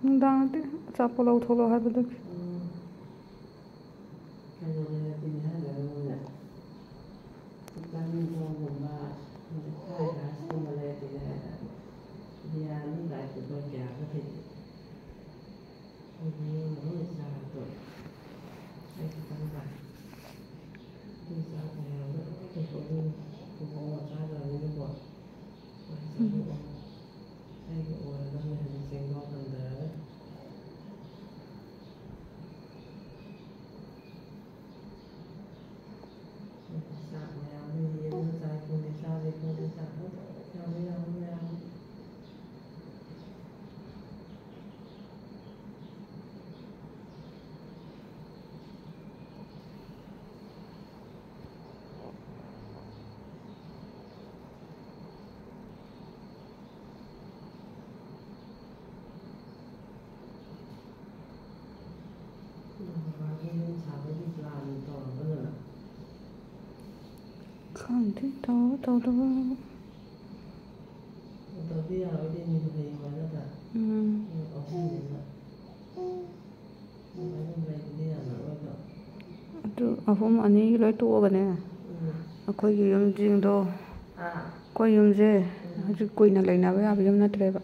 ꯅꯨꯡꯗꯥꯡꯗꯤ ꯑꯆꯥꯄꯣꯠ ꯂꯧꯊꯣꯛꯂꯛꯑꯣ ꯍꯥꯏꯕꯗꯨꯒꯤ ꯈꯪꯗꯦ ꯇꯧꯗꯕ ꯑꯗꯨ ꯑꯍꯨꯝ ꯑꯅꯤꯒꯤ ꯂꯣꯏ ꯇꯣꯛꯑꯒꯅꯦ ꯑꯩꯈꯣꯏꯒꯤ ꯌꯨꯝꯁꯤꯡꯗꯣ ꯑꯩꯈꯣই ꯌꯨꯝꯁꯦ ꯍꯧꯖꯤꯛ ꯀꯨꯏꯅ ꯂꯩꯅꯕ ꯌꯥꯕ ꯌꯨꯝ ꯅꯠꯇ꯭ꯔꯦꯕ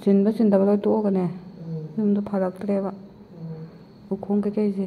ꯆꯤꯟꯕ ꯆꯤꯟꯗꯕ ꯂꯣꯏ ꯇꯣꯛꯑꯒꯅꯦ ꯌꯨꯝꯗꯣ ꯐꯔꯛꯇ꯭ꯔꯦꯕ ꯎꯈꯣꯡ ꯀꯩꯀꯩꯁꯦ